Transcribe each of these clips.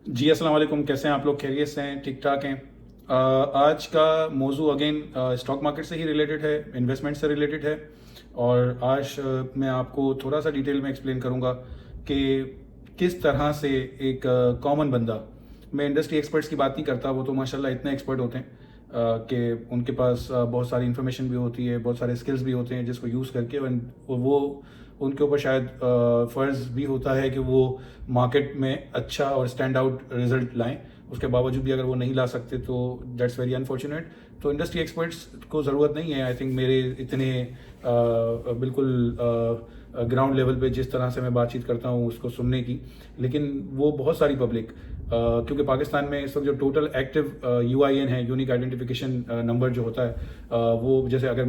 जी अस्सलाम वालेकुम। कैसे हैं आप लोग? खैरियत से हैं? ठीक ठाक हैं? आज का मौजू अगेन स्टॉक मार्केट से ही रिलेटेड है, इन्वेस्टमेंट से रिलेटेड है। और आज मैं आपको थोड़ा सा डिटेल में एक्सप्लेन करूंगा कि किस तरह से एक कॉमन बंदा, मैं इंडस्ट्री एक्सपर्ट्स की बात नहीं करता, वो तो माशाल्लाह इतने एक्सपर्ट होते हैं कि उनके पास बहुत सारी इन्फॉर्मेशन भी होती है, बहुत सारे स्किल्स भी होते हैं जिसको यूज़ करके वो उनके ऊपर शायद फ़र्ज़ भी होता है कि वो मार्केट में अच्छा और स्टैंड आउट रिजल्ट लाएं। उसके बावजूद भी अगर वो नहीं ला सकते तो दैट्स वेरी अनफॉर्चुनेट। तो इंडस्ट्री एक्सपर्ट्स को ज़रूरत नहीं है आई थिंक मेरे इतने बिल्कुल ग्राउंड लेवल पे जिस तरह से मैं बातचीत करता हूँ उसको सुनने की। लेकिन वो बहुत सारी पब्लिक, क्योंकि पाकिस्तान में इस वक्त जो टोटल एक्टिव यूआईएन है, यूनिक आइडेंटिफिकेशन नंबर जो होता है, वो जैसे अगर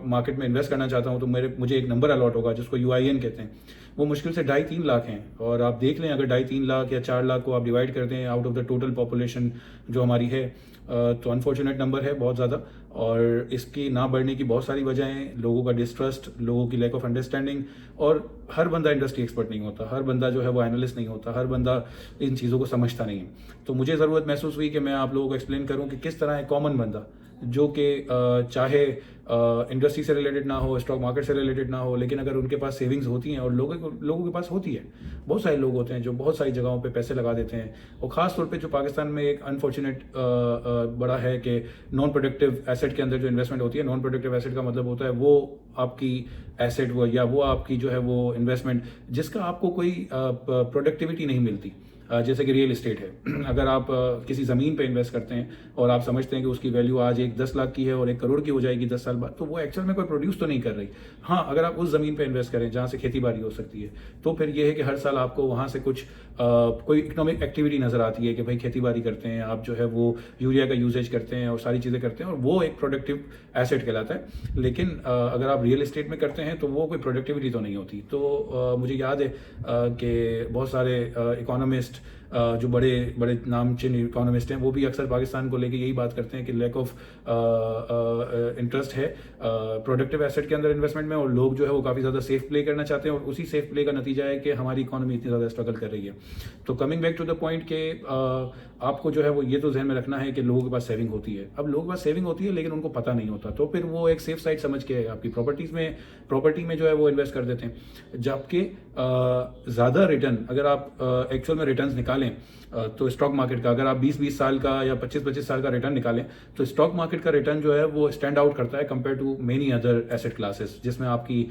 मार्केट में इन्वेस्ट करना चाहता हूँ तो मुझे एक नंबर अलॉट होगा जिसको यूआईएन कहते हैं। वो मुश्किल से 2.5-3 लाख हैं। और आप देख लें, अगर 2.5-3 लाख या 4 लाख को आप डिवाइड करते हैं out of the total population जो हमारी है, तो अनफॉर्चुनेट नंबर है बहुत ज़्यादा। और इसकी ना बढ़ने की बहुत सारी वजहें, लोगों का डिस्ट्रस्ट, लोगों की लैक ऑफ अंडरस्टैंडिंग। और हर बंदा इंडस्ट्री एक्सपर्ट नहीं होता, हर बंदा जो है वो एनालिस्ट नहीं होता, हर बंदा इन चीज़ों को समझता नहीं है। तो मुझे ज़रूरत महसूस हुई कि मैं आप लोगों को एक्सप्लेन करूं कि किस तरह एक कॉमन बंदा जो कि चाहे इंडस्ट्री से रिलेटेड ना हो, स्टॉक मार्केट से रिलेटेड ना हो, लेकिन अगर उनके पास सेविंग्स होती हैं, और लोगों के पास होती है, बहुत सारे लोग होते हैं जो बहुत सारी जगहों पे पैसे लगा देते हैं। और ख़ास तौर पे जो पाकिस्तान में एक अनफॉर्चुनेट बड़ा है कि नॉन प्रोडक्टिव एसेट के अंदर जो इन्वेस्टमेंट होती है, नॉन प्रोडक्टिव एसेट का मतलब होता है वो आपकी एसेट वो या वो आपकी जो है वो इन्वेस्टमेंट जिसका आपको कोई प्रोडक्टिविटी नहीं मिलती। जैसे कि रियल इस्टेट है। अगर आप किसी ज़मीन पे इन्वेस्ट करते हैं और आप समझते हैं कि उसकी वैल्यू आज एक 10 लाख की है और 1 करोड़ की हो जाएगी 10 साल बाद, तो वो एक्चुअल में कोई प्रोड्यूस तो नहीं कर रही। हाँ, अगर आप उस ज़मीन पे इन्वेस्ट करें जहाँ से खेती बाड़ी हो सकती है, तो फिर ये है कि हर साल आपको वहाँ से कुछ कोई इकोनॉमिक एक्टिविटी नज़र आती है कि भाई खेती बाड़ी करते हैं आप, जो है वो यूरिया का यूजेज करते हैं और सारी चीज़ें करते हैं, और वो एक प्रोडक्टिव एसेट कहलाता है। लेकिन अगर आप रियल इस्टेट में करते हैं तो वो कोई प्रोडक्टिविटी तो नहीं होती। तो मुझे याद है कि बहुत सारे इकोनॉमिस्ट, जो बड़े बड़े नामचीन इकोनॉमिस्ट हैं, वो भी अक्सर पाकिस्तान को लेके यही बात करते हैं कि लैक ऑफ इंटरेस्ट है प्रोडक्टिव एसेट के अंदर इन्वेस्टमेंट में, और लोग जो है वो काफ़ी ज़्यादा सेफ प्ले करना चाहते हैं, और उसी सेफ प्ले का नतीजा है कि हमारी इकोनॉमी इतनी ज़्यादा स्ट्रगल कर रही है। तो coming back to the point कि आपको जो है वो ये तो जहन में रखना है कि लोगों के पास सेविंग होती है। अब लोगों के पास सेविंग होती है लेकिन उनको पता नहीं होता, तो फिर वो एक सेफ साइड समझ के आपकी प्रॉपर्टी में जो है वो इन्वेस्ट कर देते हैं। जबकि ज़्यादा रिटर्न अगर आप एक्चुअल में रिटर्न्स निकालें, तो स्टॉक मार्केट का अगर आप 20-20 साल का या 25-25 साल का रिटर्न निकालें, तो स्टॉक मार्केट का रिटर्न जो है वो स्टैंड आउट करता है compare to many other asset classes, जिसमें आपकी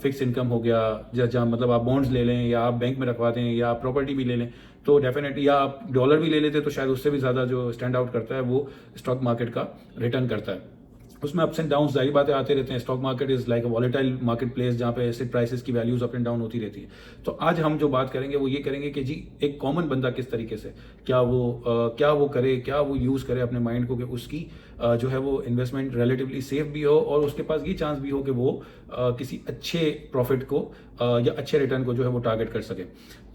फिक्स इनकम हो गया, जहाँ मतलब आप बॉन्ड्स ले लें या आप बैंक में रखवा दें या आप प्रॉपर्टी भी ले लें, तो डेफिनेटली, या आप डॉलर भी ले लेते तो शायद उससे भी ज़्यादा जो स्टैंड आउट करता है वो स्टॉक मार्केट का रिटर्न करता है। उसमें अप्स एंड डाउन जाहिर बातें आते रहते हैं। Stock market is like a volatile market place जहाँ पे एसेट प्राइसेस की वैल्यूज अप एंड डाउन होती रहती है। तो आज हम जो बात करेंगे वो ये करेंगे कि जी एक कॉमन बंदा किस तरीके से क्या वो करे, क्या वो यूज़ करे अपने माइंड को कि उसकी जो है वो इन्वेस्टमेंट रिलेटिवली सेफ भी हो और उसके पास ये चांस भी हो कि वो किसी अच्छे प्रॉफिट को या अच्छे रिटर्न को जो है वो टारगेट कर सके।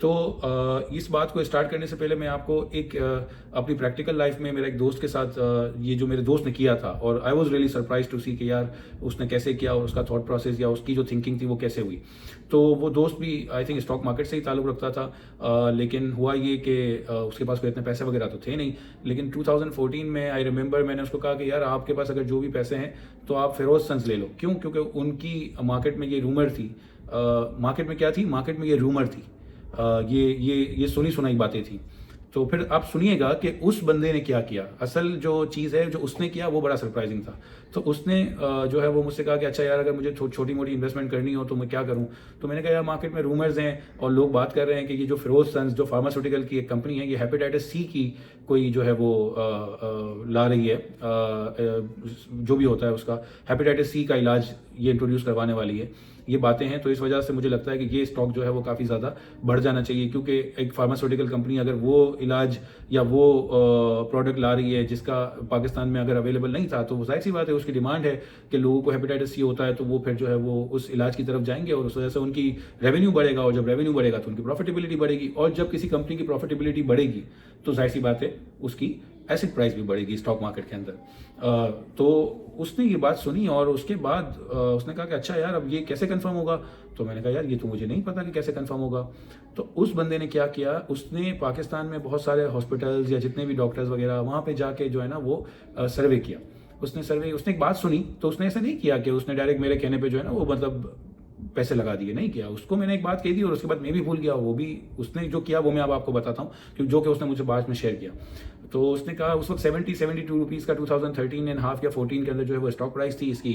तो इस बात को स्टार्ट करने से पहले मैं आपको एक अपनी प्रैक्टिकल लाइफ में मेरे एक दोस्त के साथ ये जो मेरे दोस्त ने किया था, और I was really surprise to see कि यार उसने कैसे किया और उसका थॉट प्रोसेस या उसकी जो थिंकिंग थी वो कैसे हुई। तो वो दोस्त भी आई थिंक स्टॉक मार्केट से ही ताल्लुक़ रखता था, लेकिन हुआ ये कि उसके पास कोई इतने पैसे वगैरह तो थे नहीं। लेकिन 2014 में आई रिमेंबर मैंने उसको कहा कि यार आपके पास अगर जो भी पैसे हैं तो आप फेरोज सन्स ले लो। क्यों? क्योंकि उनकी मार्केट में ये रूमर थी, मार्केट में क्या थी, मार्केट में ये रूमर थी, ये सुनी सुनाई बातें थी। तो फिर आप सुनिएगा कि उस बंदे ने क्या किया। असल जो चीज़ है जो उसने किया वो बड़ा सरप्राइजिंग था। तो उसने जो है वो मुझसे कहा कि अच्छा यार अगर मुझे छोटी मोटी इन्वेस्टमेंट करनी हो तो मैं क्या करूं। तो मैंने कहा यार मार्केट में रूमर्स हैं और लोग बात कर रहे हैं कि ये जो फिरोज सन्स जो फार्मास्यूटिकल की एक कंपनी है, ये हेपेटाइटिस सी की कोई जो है वो ला रही है, जो भी होता है उसका हेपेटाइटिस सी का इलाज ये इंट्रोड्यूस करवाने वाली है। ये बातें हैं, तो इस वजह से मुझे लगता है कि ये स्टॉक जो है वो काफ़ी ज़्यादा बढ़ जाना चाहिए, क्योंकि एक फार्मास्यूटिकल कंपनी अगर वो इलाज या वो प्रोडक्ट ला रही है जिसका पाकिस्तान में अगर अवेलेबल नहीं था, तो जाहिर सी बात है उसकी डिमांड है कि लोगों को हेपेटाइटिस सी होता है, तो वो फिर जो है वो उस इलाज की तरफ जाएंगे और उस वजह से उनकी रेवेन्यू बढ़ेगा, और जब रेवेन्यू बढ़ेगा तो उनकी प्रॉफिटेबिलिटी बढ़ेगी, और जब किसी कंपनी की प्रॉफिटेबिलिटी बढ़ेगी तो जाहिर सी बात है उसकी एसिड प्राइस भी बढ़ेगी स्टॉक मार्केट के अंदर। तो उसने ये बात सुनी और उसके बाद उसने कहा कि अच्छा यार, अब ये कैसे कंफर्म होगा? तो मैंने कहा यार ये तो मुझे नहीं पता कि कैसे कंफर्म होगा। तो उस बंदे ने क्या किया, उसने पाकिस्तान में बहुत सारे हॉस्पिटल्स या जितने भी डॉक्टर्स वगैरह वहाँ पे जाके जो है ना वो सर्वे किया। उसने एक बात सुनी, तो उसने ऐसा नहीं किया कि उसने डायरेक्ट मेरे कहने पे जो है ना वो मतलब पैसे लगा दिए, नहीं किया। उसको मैंने एक बात कही थी और उसके बाद मैं भी भूल गया, वो भी उसने जो किया वो मैं अब आपको बताता हूँ, क्योंकि जो कि उसने मुझे बाद में शेयर किया। तो उसने कहा उस वक्त 72 रुपीज़ का 2013 एंड हाफ या 14 के अंदर जो है वो स्टॉक प्राइस थी इसकी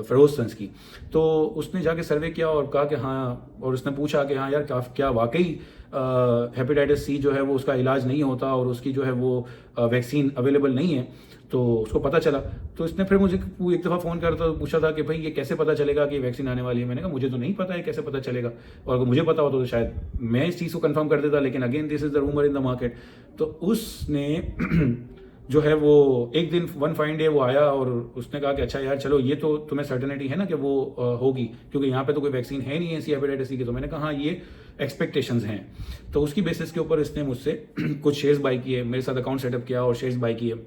फेरोज सन्स की। तो उसने जाके सर्वे किया और कहा कि हाँ, और उसने पूछा कि हाँ यार क्या वाकई हेपेटाइटिस सी जो है वो उसका इलाज नहीं होता और उसकी जो है वो वैक्सीन अवेलेबल नहीं है। तो उसको पता चला, तो इसने फिर मुझे एक दफ़ा फ़ोन करता पूछा था कि भाई ये कैसे पता चलेगा कि वैक्सीन आने वाली है? मैंने कहा मुझे तो नहीं पता है कैसे पता चलेगा, और अगर मुझे पता होता तो शायद मैं इस चीज़ को कंफर्म कर देता, लेकिन again this is the rumour in the market. तो उसने जो है वो एक दिन वन फाइन डे वो आया और उसने कहा कि अच्छा यार चलो, ये तो तुम्हें सर्टेनिटी है ना कि वो होगी, क्योंकि यहाँ पे तो कोई वैक्सीन है नहीं ऐसी हेपेटाइटिस सी की। तो मैंने कहा हाँ, ये एक्सपेक्टेशंस हैं। तो उसकी बेसिस के ऊपर इसने मुझसे कुछ शेयर्स बाई किए, मेरे साथ अकाउंट सेटअप किया और शेयर्स बाई किए।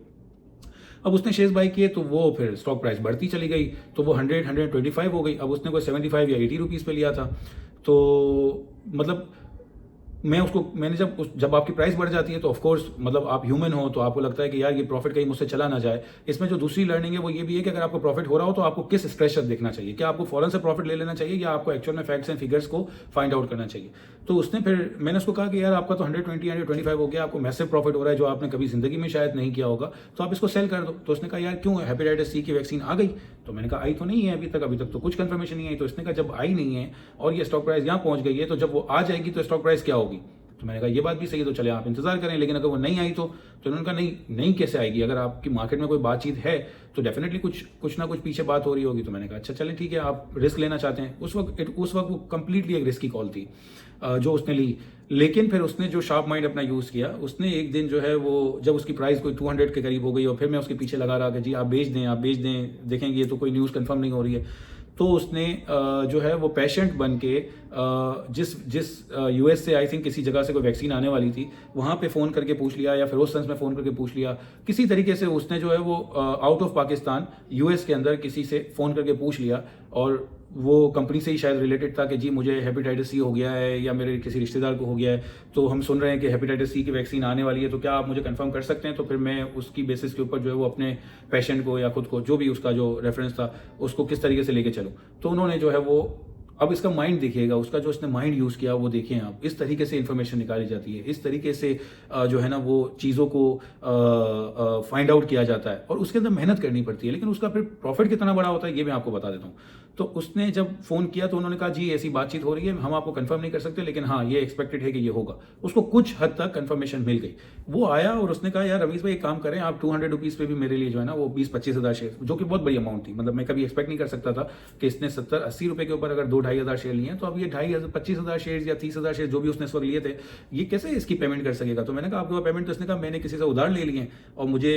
अब उसने शेयर्स बाई किए तो वो फिर स्टॉक प्राइस बढ़ती चली गई, तो वो 125 हो गई। अब उसने कोई 75 या 80 रुपीज़ पे लिया था। तो मतलब मैंने जब आपकी प्राइस बढ़ जाती है तो ऑफकोर्स मतलब आप ह्यूमन हो, तो आपको लगता है कि यार ये प्रॉफिट कहीं मुझसे चला ना जाए। इसमें जो दूसरी लर्निंग है वो ये भी है कि अगर आपको प्रॉफिट हो रहा हो तो आपको किस स्ट्रेचर देखना चाहिए, क्या आपको फौरन से प्रॉफिट ले लेना चाहिए या आपको एक्चुअल में फैक्ट्स एंड फिगर्स को फाइंड आउट करना चाहिए। तो मैंने उसको कहा कि यार आपका तो 125 हो गया, आपको मैसिव प्रॉफिट हो रहा है जो आपने कभी जिंदगी में शायद नहीं किया होगा, तो आप इसको सेल कर दो। तो उसने कहा यार क्यों, हेपेटाइटिस सी की वैक्सीन आ गई? तो मैंने कहा आई तो नहीं है अभी तक तो कुछ कंफर्मेशन नहीं आई। तो इसने कहा जब आई नहीं है और ये स्टॉक प्राइस यहाँ पहुंच गई है, तो जब वो आ जाएगी तो स्टॉक प्राइस क्या होगी? तो मैंने कहा ये बात भी सही है, तो चले आप इंतजार करें। लेकिन अगर वो नहीं आई तो उन्होंने कहा नहीं कैसे आएगी? अगर आपकी मार्केट में कोई बातचीत है तो डेफिनेटली कुछ ना कुछ पीछे बात हो रही होगी। तो मैंने कहा अच्छा चले ठीक है, आप रिस्क लेना चाहते हैं। उस वक्त वो कंप्लीटली एक रिस्की कॉल थी जो उसने ली। लेकिन फिर उसने जो शार्प माइंड अपना यूज़ किया, उसने एक दिन जो है वो जब उसकी प्राइस कोई 200 के करीब हो गई और फिर मैं उसके पीछे लगा रहा कि जी आप बेच दें, देखेंगे ये तो कोई न्यूज़ कंफर्म नहीं हो रही है। तो उसने जो है वो पेशेंट बन के जिस यूएस से आई थिंक किसी जगह से कोई वैक्सीन आने वाली थी, वहाँ पे फ़ोन करके पूछ लिया या फिरोज सन्स में फ़ोन करके पूछ लिया, किसी तरीके से उसने जो है वो आउट ऑफ पाकिस्तान यूएस के अंदर किसी से फ़ोन करके पूछ लिया। और वो कंपनी से ही शायद रिलेटेड था कि जी मुझे हेपेटाइटिस सी हो गया है या मेरे किसी रिश्तेदार को हो गया है, तो हम सुन रहे हैं कि हेपेटाइटिस सी की वैक्सीन आने वाली है, तो क्या आप मुझे कंफर्म कर सकते हैं? तो फिर मैं उसकी बेसिस के ऊपर जो है वो अपने पेशेंट को या खुद को, जो भी उसका जो रेफरेंस था, उसको किस तरीके से लेके चलूँ। तो उन्होंने जो है वो, अब इसका माइंड देखिएगा, उसका जो इसने माइंड यूज़ किया वो देखिए आप, इस तरीके से इन्फॉर्मेशन निकाली जाती है, इस तरीके से जो है ना वो चीज़ों को फाइंड आउट किया जाता है और उसके अंदर मेहनत करनी पड़ती है, लेकिन उसका फिर प्रॉफिट कितना बड़ा होता है ये मैं आपको बता देता हूँ। तो उसने जब फ़ोन किया तो उन्होंने कहा जी ऐसी बातचीत हो रही है, हम आपको कंफर्म नहीं कर सकते, लेकिन हाँ ये एक्सपेक्टेड है कि ये होगा। उसको कुछ हद तक कंफर्मेशन मिल गई। वो आया और उसने कहा यार रवीश भाई एक काम करें, आप 200 रुपीज़ पे भी मेरे लिए जो है ना वो 20-25 हज़ार शेयर, जो कि बहुत बड़ी अमाउंट थी, मतलब मैं कभी एक्सपेक्ट नहीं कर सकता था कि इसने 70-80 रुपये के ऊपर अगर 2-2.5 हज़ार शेयर लिए हैं, तो अब ये 25 हज़ार शेयर या 30 हज़ार शेयर जो भी उसने इस वक्त लिए थे, ये कैसे इसकी पेमेंट कर सकेगा? तो मैंने कहा आपके पास पेमेंट? तो इसने कहा मैंने किसी से उधार ले लिए और मुझे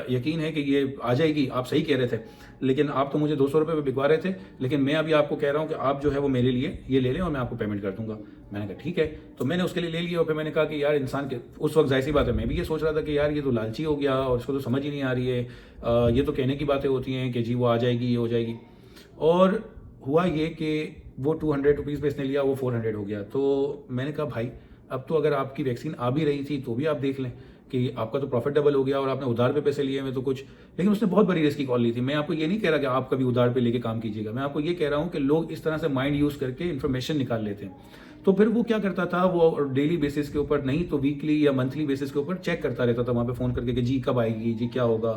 यकीन है कि ये आ जाएगी। आप सही कह रहे थे, लेकिन आप तो मुझे 200 रुपये पे बिकवा रहे थे, लेकिन मैं अभी आपको कह रहा हूँ कि आप जो है वो मेरे लिए ये ले लें और मैं आपको पेमेंट कर दूंगा। मैंने कहा ठीक है, तो मैंने उसके लिए ले लिया और फिर मैंने कहा कि यार इंसान के उस वक्त जाहिर सी बात है मैं भी ये सोच रहा था कि यार ये तो लालची हो गया और इसको तो समझ ही नहीं आ रही है, ये तो कहने की बातें होती हैं कि जी वो आ जाएगी, ये हो जाएगी। और हुआ ये कि वो 200 रुपीज़ पे इसने लिया, वो 400 हो गया। तो मैंने कहा भाई अब तो अगर आपकी वैक्सीन आ भी रही थी तो भी आप देख लें कि आपका तो प्रॉफिट डबल हो गया और आपने उधार पे पैसे लिए में तो कुछ, लेकिन उसने बहुत बड़ी रिस्क की कॉल ली थी। मैं आपको ये नहीं कह रहा कि आप कभी उधार पे लेके काम कीजिएगा, मैं आपको ये कह रहा हूँ कि लोग इस तरह से माइंड यूज़ करके इन्फॉर्मेशन निकाल लेते हैं। तो फिर वो क्या करता था, वो डेली बेसिस के ऊपर नहीं तो वीकली या मंथली बेसिस के ऊपर चेक करता रहता था वहाँ पे फ़ोन करके कि जी कब आएगी, जी क्या होगा,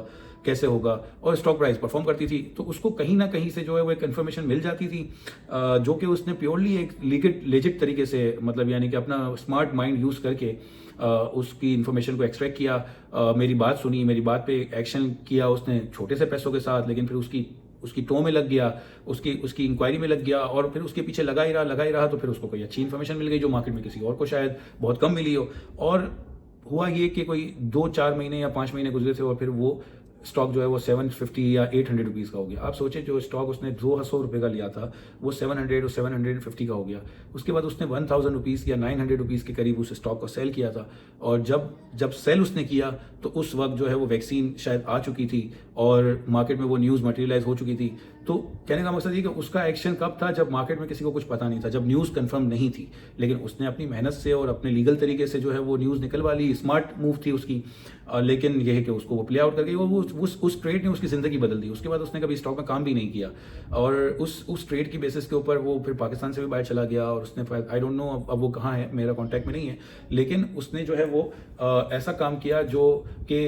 कैसे होगा, और स्टॉक प्राइस परफॉर्म करती थी। तो उसको कहीं ना कहीं से जो है वो एक इन्फॉर्मेशन मिल जाती थी जो कि उसने प्योरली एक लेजिट तरीके से, मतलब यानी कि अपना स्मार्ट माइंड यूज़ करके उसकी इन्फॉर्मेशन को एक्सट्रैक्ट किया, मेरी बात सुनी, मेरी बात पे एक्शन किया उसने छोटे से पैसों के साथ, लेकिन फिर उसकी टो में लग गया, उसकी इंक्वायरी में लग गया और फिर उसके पीछे लगा ही रहा। तो फिर उसको कोई अच्छी इन्फॉर्मेशन मिल गई जो मार्केट में किसी और को शायद बहुत कम मिली हो। और हुआ ये कि कोई 2-4 महीने या 5 महीने गुजरे थे और फिर वो स्टॉक जो है वो 750 या 800 रुपीज़ का हो गया। आप सोचें जो स्टॉक उसने 200 रुपये का लिया था वो 700 और 750 का हो गया। उसके बाद उसने 1000 रुपीज़ या 900 रुपीज़ के करीब उस स्टॉक को सेल किया था, और जब जब सेल उसने किया तो उस वक्त जो है वो वैक्सीन शायद आ चुकी थी और मार्केट में वो न्यूज़ मटेरियलाइज हो चुकी थी। तो कहने का मकसद ये कि उसका एक्शन कब था, जब मार्केट में किसी को कुछ पता नहीं था, जब न्यूज़ कंफर्म नहीं थी, लेकिन उसने अपनी मेहनत से और अपने लीगल तरीके से जो है वो न्यूज़ निकलवा ली। स्मार्ट मूव थी उसकी, लेकिन यह है कि उसको वो प्ले आउट करके वो उस ट्रेड ने उसकी ज़िंदगी बदल दी। उसके बाद उसने कभी स्टॉक में काम भी नहीं किया, और उस ट्रेड की बेसिस के ऊपर वो फिर पाकिस्तान से भी बाहर चला गया, और उसने आई डोंट नो अब वो कहाँ है, मेरा कॉन्टैक्ट में नहीं है, लेकिन उसने जो है वो ऐसा काम किया जो कि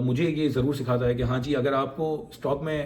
मुझे ये ज़रूर सिखाता है कि हाँ जी, अगर आपको स्टॉक में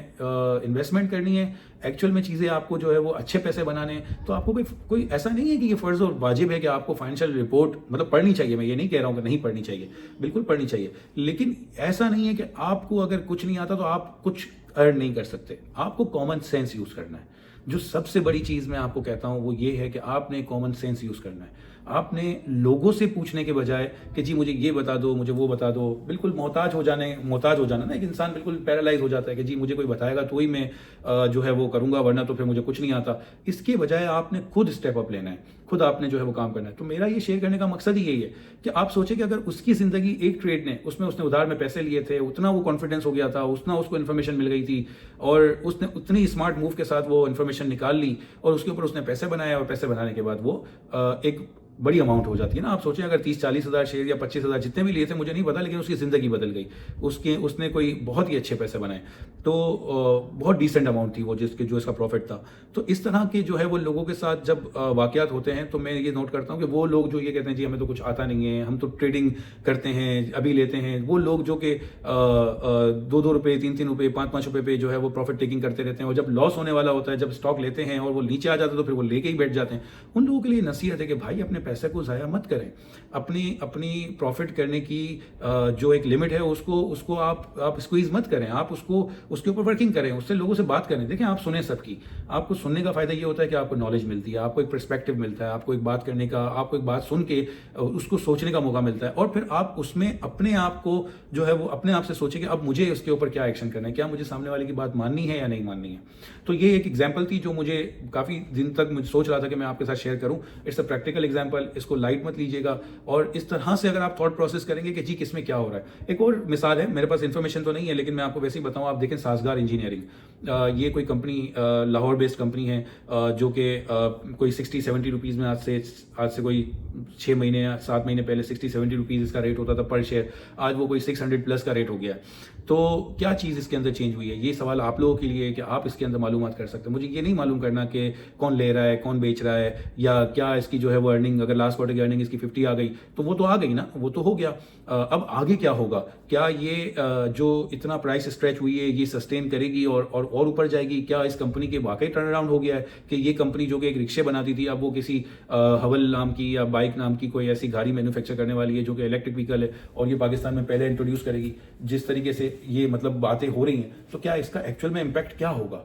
इन्वेस्टमेंट करनी है, एक्चुअल में चीज़ें आपको जो है वो अच्छे पैसे बनाने हैं, तो आपको कोई ऐसा नहीं है कि ये फ़र्ज़ और वाजिब है कि आपको फाइनेंशियल रिपोर्ट मतलब पढ़नी चाहिए। मैं ये नहीं कह रहा हूँ कि नहीं पढ़नी चाहिए, बिल्कुल पढ़नी चाहिए, लेकिन ऐसा नहीं है कि आपको अगर कुछ नहीं आता तो आप कुछ अर्न नहीं कर सकते। आपको कॉमन सेंस यूज़ करना है। जो सबसे बड़ी चीज़ मैं आपको कहता हूँ वो ये है कि आपने कॉमन सेंस यूज़ करना है। आपने लोगों से पूछने के बजाय कि जी मुझे ये बता दो, मुझे वो बता दो, बिल्कुल मोहताज हो जाना ना, एक इंसान बिल्कुल पैरालाइज हो जाता है कि जी मुझे कोई बताएगा तो ही मैं जो है वो करूँगा, वरना तो फिर मुझे कुछ नहीं आता। इसके बजाय आपने खुद स्टेप अप लेना है, खुद आपने जो है वो काम करना है। तो मेरा ये शेयर करने का मकसद ही यही है कि आप सोचें कि अगर उसकी ज़िंदगी एक ट्रेड ने उसमें उसने उधार में पैसे लिए थे, उतना वो कॉन्फिडेंस हो गया था, उतना उसको इन्फॉर्मेशन मिल गई थी, और उसने उतनी स्मार्ट मूव के साथ वो इन्फॉर्मेशन निकाल ली, और उसके ऊपर उसने पैसे बनाए, और पैसे बनाने के बाद वो एक बड़ी अमाउंट हो जाती है ना। आप सोचें अगर 30-40 हज़ार शेयर या 25,000 जितने भी लिए थे मुझे नहीं पता, लेकिन उसकी ज़िंदगी बदल गई, उसने कोई बहुत ही अच्छे पैसे बनाए, तो बहुत डिसेंट अमाउंट थी वो जो इसका प्रॉफिट था। तो इस तरह के जो है वो लोगों के साथ जब वाक़यात होते हैं तो मैं ये नोट करता हूँ कि वो लोग जो ये कहते हैं जी हमें तो कुछ आता नहीं है, हम तो ट्रेडिंग करते हैं, अभी लेते हैं, वो लोग जो कि 2-2 रुपये, 3-3 रुपये, 5-5 रुपये पे जो है वो प्रॉफिट टेकिंग करते रहते हैं, और जब लॉस होने वाला होता है, जब स्टॉक लेते हैं और वो नीचे आ जाता है तो फिर वो लेके ही बैठ जाते हैं। उन लोगों के लिए नसीहत है कि भाई अपने पैसे को ज़ाया मत करें। अपनी प्रॉफिट करने की जो एक लिमिट है उसको आप स्क्वीज मत करें, आप उसके ऊपर वर्किंग करें, उससे लोगों से बात करें। देखें आप सुने सबकी, आपको सुनने का फायदा ये होता है कि आपको नॉलेज मिलती है, आपको एक पर्सपेक्टिव मिलता है, आपको एक बात करने का, आपको एक बात सुन के उसको सोचने का मौका मिलता है, और फिर आप उसमें अपने आप को जो है वो अपने आप से सोचें कि अब मुझे इसके ऊपर क्या एक्शन करना है, क्या मुझे सामने वाले की बात माननी है या नहीं माननी है। तो ये एक एग्जाम्पल थी जो मुझे काफ़ी दिन तक मुझे सोच रहा था कि मैं आपके साथ शेयर करूं। इट्स अ प्रैक्टिकल एग्जाम्पल, इसको लाइट मत लीजिएगा, और इस तरह से अगर आप थॉट प्रोसेस करेंगे कि जी किसमें क्या हो रहा है। एक और मिसाल है, मेरे पास इन्फॉर्मेशन तो नहीं है लेकिन मैं आपको वैसे ही बताऊं, आप देखें साजगार इंजीनियरिंग, ये कोई कंपनी लाहौर बेस्ड कंपनी है, जो कि कोई 60-70 रुपीज़ में आज से कोई 6 महीने या 7 महीने पहले 60-70 रुपीज़ इसका रेट होता था पर शेयर, आज वो कोई 600 प्लस का रेट हो गया है। तो क्या चीज़ इसके अंदर चेंज हुई है, ये सवाल आप लोगों के लिए है कि आप इसके अंदर मालूमात कर सकते हैं। मुझे ये नहीं मालूम करना कि कौन ले रहा है, कौन बेच रहा है, या क्या इसकी जो है वो अर्निंग, अगर लास्ट क्वार्टर की अर्निंग इसकी 50 आ गई तो वो तो आ गई ना, वो तो हो गया। अब आगे क्या होगा, क्या ये जो इतना प्राइस स्ट्रेच हुई है ये सस्टेन करेगी और ऊपर जाएगी, क्या इस कंपनी के वाकई टर्न अराउंड हो गया है कि ये कंपनी जो कि एक रिक्शे बनाती थी अब वो किसी हवल नाम की या बाइक नाम की कोई ऐसी गाड़ी मैन्युफैक्चर करने वाली है जो कि इलेक्ट्रिक व्हीकल है, और ये पाकिस्तान में पहले इंट्रोड्यूस करेगी। जिस तरीके से ये मतलब बातें हो रही हैं, तो क्या इसका एक्चुअल में इम्पैक्ट क्या होगा।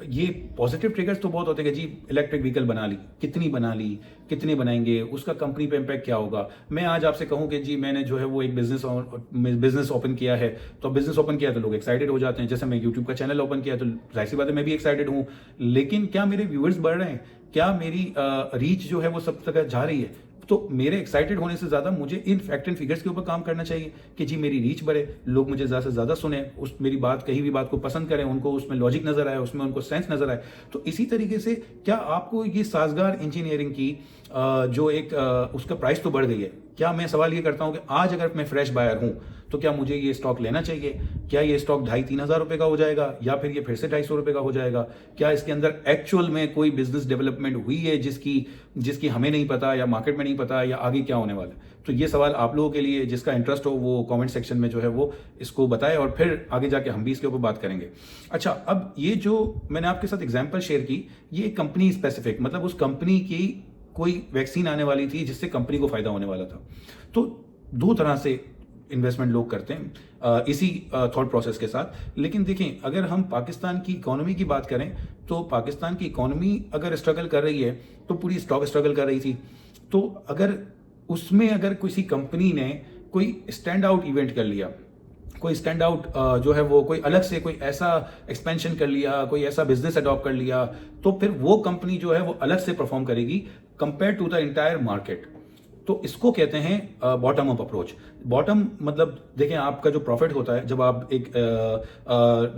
ये पॉजिटिव ट्रिगर्स तो बहुत होते हैं कि जी इलेक्ट्रिक व्हीकल बना ली, कितनी बना ली, कितने बनाएंगे, उसका कंपनी पे इम्पैक्ट क्या होगा। मैं आज आपसे कहूं कि जी मैंने जो है वो एक बिजनेस ओपन किया है, तो बिजनेस ओपन किया तो लोग एक्साइटेड हो जाते हैं। जैसे मैं यूट्यूब का चैनल ओपन किया तो जाहिर सी बात है मैं भी एक्साइटेड हूं, लेकिन क्या मेरे व्यूअर्स बढ़ रहे हैं, क्या मेरी रीच जो है वो सब तक जा रही है। तो मेरे एक्साइटेड होने से ज़्यादा मुझे इन फैक्ट एंड फिगर्स के ऊपर काम करना चाहिए कि जी मेरी रीच बढ़े, लोग मुझे ज़्यादा से ज़्यादा सुने, उस मेरी बात कही हुई बात को पसंद करें, उनको उसमें लॉजिक नज़र आए, उसमें उनको सेंस नज़र आए। तो इसी तरीके से क्या आपको ये साजगार इंजीनियरिंग की जो एक उसका प्राइस तो बढ़ गई है, क्या मैं सवाल ये करता हूँ कि आज अगर मैं फ्रेश बायर हूँ तो क्या मुझे ये स्टॉक लेना चाहिए। क्या ये स्टॉक 2,500-3 हज़ार रुपये का हो जाएगा या फिर ये फिर से 250 रुपये का हो जाएगा। क्या इसके अंदर एक्चुअल में कोई बिजनेस डेवलपमेंट हुई है जिसकी हमें नहीं पता या मार्केट में नहीं पता, या आगे क्या होने वाला है। तो ये सवाल आप लोगों के लिए, जिसका इंटरेस्ट हो वो कमेंट सेक्शन में जो है वो इसको बताए, और फिर आगे जाके हम भी इसके ऊपर बात करेंगे। अच्छा, अब ये जो मैंने आपके साथ एग्जाम्पल शेयर की, ये कंपनी स्पेसिफिक, मतलब उस कंपनी की कोई वैक्सीन आने वाली थी जिससे कंपनी को फायदा होने वाला था। तो दो तरह से इन्वेस्टमेंट लोग करते हैं इसी थॉट प्रोसेस के साथ। लेकिन देखें, अगर हम पाकिस्तान की इकोनॉमी की बात करें तो पाकिस्तान की इकोनॉमी अगर स्ट्रगल कर रही है तो पूरी स्टॉक स्ट्रगल कर रही थी। तो अगर उसमें अगर किसी कंपनी ने कोई स्टैंड आउट इवेंट कर लिया, कोई स्टैंड आउट जो है वो कोई अलग से कोई ऐसा एक्सपेंशन कर लिया, कोई ऐसा बिजनेस अडॉप्ट कर लिया, तो फिर वो कंपनी जो है वो अलग से परफॉर्म करेगी compare to the entire market. तो इसको कहते हैं बॉटम अप अप्रोच। बॉटम मतलब देखें, आपका जो प्रॉफिट होता है, जब आप एक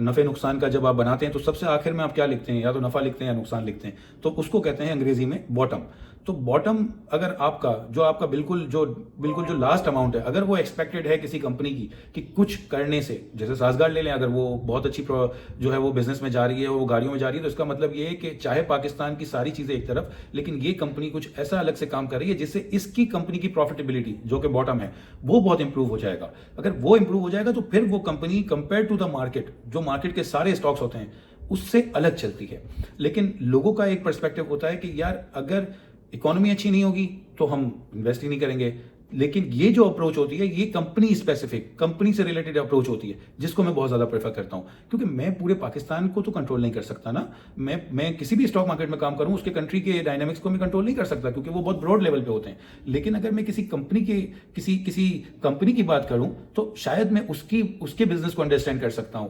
नफे नुकसान का जब आप बनाते हैं तो सबसे आखिर में आप क्या लिखते हैं, या तो नफा लिखते हैं या नुकसान लिखते हैं, तो उसको कहते हैं अंग्रेजी में बॉटम। तो बॉटम अगर आपका बिल्कुल जो लास्ट अमाउंट है, अगर वो एक्सपेक्टेड है किसी कंपनी की कि कुछ करने से, जैसे साजगार ले लें, अगर वो बहुत अच्छी जो है वो बिजनेस में जा रही है, वो गाड़ियों में जा रही है, तो इसका मतलब ये है कि चाहे पाकिस्तान की सारी चीजें एक तरफ, लेकिन ये कंपनी कुछ ऐसा अलग से काम कर रही है जिससे इसकी कंपनी की प्रॉफिटेबिलिटी जो कि बॉटम है वो बहुत इंप्रूव हो जाएगा। अगर वो इंप्रूव हो जाएगा तो फिर वो company compare to the market, जो मार्केट के सारे स्टॉक्स होते हैं उससे अलग चलती है। लेकिन लोगों का एक पर्सपेक्टिव होता है कि यार अगर इकोनॉमी अच्छी नहीं होगी तो हम इन्वेस्ट ही नहीं करेंगे। लेकिन ये जो अप्रोच होती है ये कंपनी स्पेसिफिक, कंपनी से रिलेटेड अप्रोच होती है, जिसको मैं बहुत ज्यादा प्रेफर करता हूं, क्योंकि मैं पूरे पाकिस्तान को तो कंट्रोल नहीं कर सकता ना। मैं किसी भी स्टॉक मार्केट में काम करूं उसके कंट्री के डायनामिक्स को मैं कंट्रोल नहीं कर सकता, क्योंकि वो बहुत ब्रॉड लेवल पे होते हैं। लेकिन अगर मैं किसी कंपनी की बात करूं तो शायद मैं उसके बिजनेस को अंडरस्टैंड कर सकता हूं,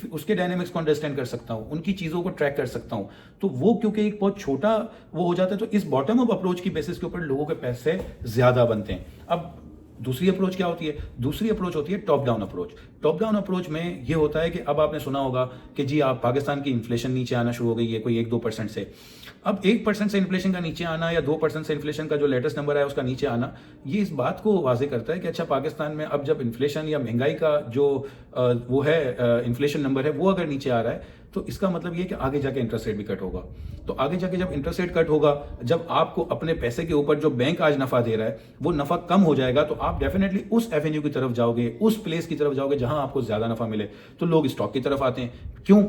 उसके डायनामिक्स को अंडरस्टैंड कर सकता हूं, उनकी चीजों को ट्रैक कर सकता हूं। तो वो क्योंकि एक बहुत छोटा वो हो जाता है, तो इस बॉटम अप अप्रोच की बेसिस के ऊपर लोगों के पैसे ज्यादा बनते हैं। अब दूसरी अप्रोच क्या होती है? दूसरी अप्रोच होती है top down approach. Top down approach में ये होता है कि अब आपने सुना होगा कि जी आप पाकिस्तान की इन्फ्लेशन नीचे आना शुरू हो गई है कोई 1-2% से। अब 1% से इन्फ्लेशन का नीचे आना या 2% से इन्फ्लेशन का जो लेटेस्ट नंबर है उसका नीचे आना, ये इस बात को वाजे करता है कि अच्छा पाकिस्तान में अब जब इन्फ्लेशन या महंगाई का जो वो है इन्फ्लेशन नंबर है वो अगर नीचे आ रहा है, तो इसका मतलब ये कि आगे जाके इंटरेस्ट रेट भी कट होगा। तो आगे जाके जब इंटरेस्ट रेट कट होगा, जब आपको अपने पैसे के ऊपर जो बैंक आज नफा दे रहा है वो नफा कम हो जाएगा, तो आप डेफिनेटली उस एवेन्यू की तरफ जाओगे, उस प्लेस की तरफ जाओगे जहां आपको ज्यादा नफा मिले। तो लोग स्टॉक की तरफ आते हैं। क्यों?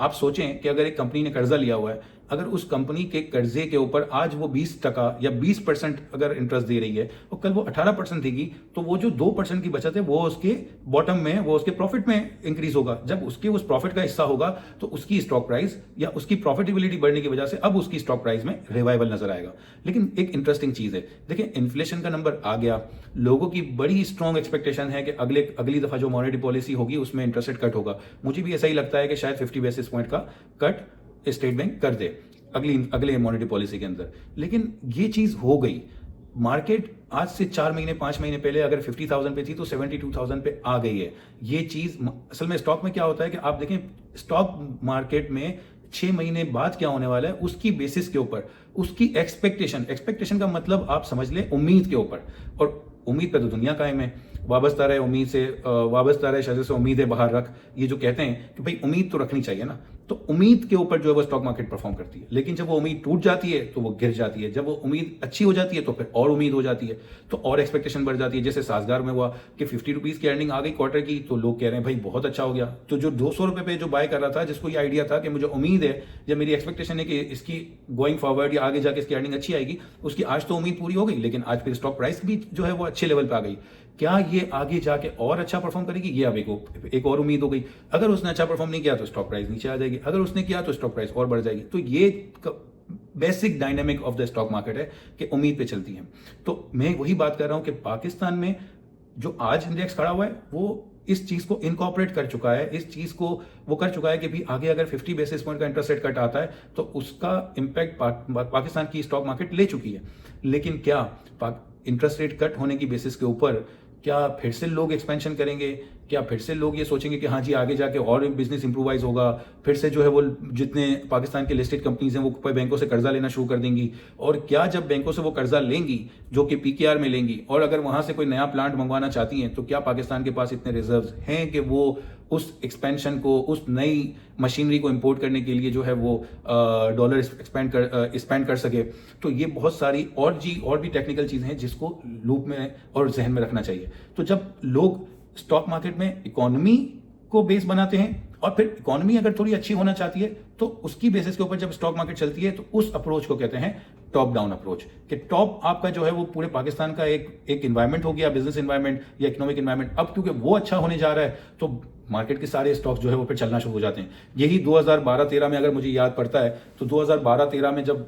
आप सोचें कि अगर एक कंपनी ने कर्जा लिया हुआ है, अगर उस कंपनी के कर्जे के ऊपर आज वो 20% या 20% अगर इंटरेस्ट दे रही है और कल वो 18% देगी, तो वो जो 2% की बचत है वो उसके बॉटम में, वो उसके प्रॉफिट में इंक्रीज होगा। जब उसके उस प्रॉफिट का हिस्सा होगा तो उसकी स्टॉक प्राइस या उसकी प्रॉफिटेबिलिटी बढ़ने की वजह से अब उसकी स्टॉक प्राइस में रिवाइवल नजर आएगा। लेकिन एक इंटरेस्टिंग चीज है, देखिए इन्फ्लेशन का नंबर आ गया, लोगों की बड़ी स्ट्रॉन्ग एक्सपेक्टेशन है कि अगली दफा जो मॉनेटरी पॉलिसी होगी उसमें इंटरेस्ट रेट कट होगा। मुझे भी ऐसा ही लगता है कि शायद 50 बेसिस पॉइंट का कट स्टेट बैंक कर दे अगले मॉनेटरी पॉलिसी के अंदर। लेकिन ये चीज हो गई, मार्केट आज से 4 महीने 5 महीने पहले अगर 50,000 पे थी तो 72,000 पे आ गई है। ये चीज असल में स्टॉक में क्या होता है कि आप देखें स्टॉक मार्केट में 6 महीने बाद क्या होने वाला है उसकी बेसिस के ऊपर, उसकी एक्सपेक्टेशन का मतलब आप समझ लें उम्मीद के ऊपर। और उम्मीद पे तो दुनिया कायम है, वाबस्ता रहे उम्मीद से, वाबस्ता रहे शज़े से उम्मीदें बाहर रख, ये जो कहते हैं कि भाई उम्मीद तो रखनी चाहिए ना। तो उम्मीद के ऊपर जो है वो स्टॉक मार्केट परफॉर्म करती है। लेकिन जब वो उम्मीद टूट जाती है तो वो गिर जाती है, जब वो उम्मीद अच्छी हो जाती है तो फिर और उम्मीद हो जाती है, तो और एक्सपेक्टेशन बढ़ जाती है। जैसे साजगार में हुआ कि 50 रुपीज की अर्निंग आ गई क्वार्टर की, तो लोग कह रहे हैं भाई बहुत अच्छा हो गया। तो जो 200 रुपए पे जो बाय कर रहा था, जिसको ये आइडिया था कि मुझे उम्मीद है या मेरी एक्सपेक्टेशन है कि इसकी गोइंग फॉरवर्ड या आगे जाके इसकी अर्निंग अच्छी आएगी, उसकी आज तो उम्मीद पूरी हो गई, लेकिन आज फिर स्टॉक प्राइस भी जो है वो अच्छे लेवल पे आ गई। क्या ये आगे जाके और अच्छा परफॉर्म करेगी? ये अब एक और उम्मीद हो गई। अगर उसने अच्छा परफॉर्म नहीं किया तो स्टॉक प्राइस नीचे आ जाएगी, अगर उसने किया तो स्टॉक प्राइस और बढ़ जाएगी। तो ये basic dynamic of the stock market है कि उम्मीद पे चलती है। तो मैं वही बात कर रहा हूं कि पाकिस्तान में जो आज इंडेक्स खड़ा हुआ है वो इस चीज को इनकॉर्पोरेट कर चुका है, इस चीज को वो कर चुका है कि भी आगे अगर 50 बेसिस पॉइंट का इंटरेस्ट रेट कट आता है तो उसका इंपैक्ट पाकिस्तान की स्टॉक मार्केट ले चुकी है। लेकिन क्या इंटरेस्ट रेट कट होने की बेसिस के ऊपर क्या फिर से लोग एक्सपेंशन करेंगे? क्या फिर से लोग ये सोचेंगे कि हाँ जी आगे जाके और बिजनेस इंप्रूवाइज होगा? फिर से जो है वो जितने पाकिस्तान के लिस्टेड कंपनीज हैं वो बैंकों से कर्जा लेना शुरू कर देंगी। और क्या जब बैंकों से वो कर्जा लेंगी जो कि पीकेआर में लेंगी, और अगर वहां से कोई नया प्लांट मंगवाना चाहती हैं, तो क्या पाकिस्तान के पास इतने रिजर्व्स हैं कि वो उस एक्सपेंशन को, उस नई मशीनरी को इंपोर्ट करने के लिए जो है वो डॉलर स्पेंड कर सके? तो ये बहुत सारी और भी टेक्निकल चीजें हैं जिसको लूप में और जहन में रखना चाहिए। तो जब लोग स्टॉक मार्केट में इकोनॉमी को बेस बनाते हैं और फिर इकोनॉमी अगर थोड़ी अच्छी होना चाहती है तो उसकी बेसिस के ऊपर जब स्टॉक मार्केट चलती है तो उस अप्रोच को कहते हैं टॉप डाउन अप्रोच। कि टॉप आपका जो है वो पूरे पाकिस्तान का एक एनवायरनमेंट हो गया, बिजनेस एनवायरनमेंट या इकोनॉमिक एनवायरनमेंट। अब क्योंकि वो अच्छा होने जा रहा है तो मार्केट के सारे स्टॉक्स जो है वो फिर चलना शुरू हो जाते हैं। यही 2012-13 में अगर मुझे याद पड़ता है तो 2012-13 में जब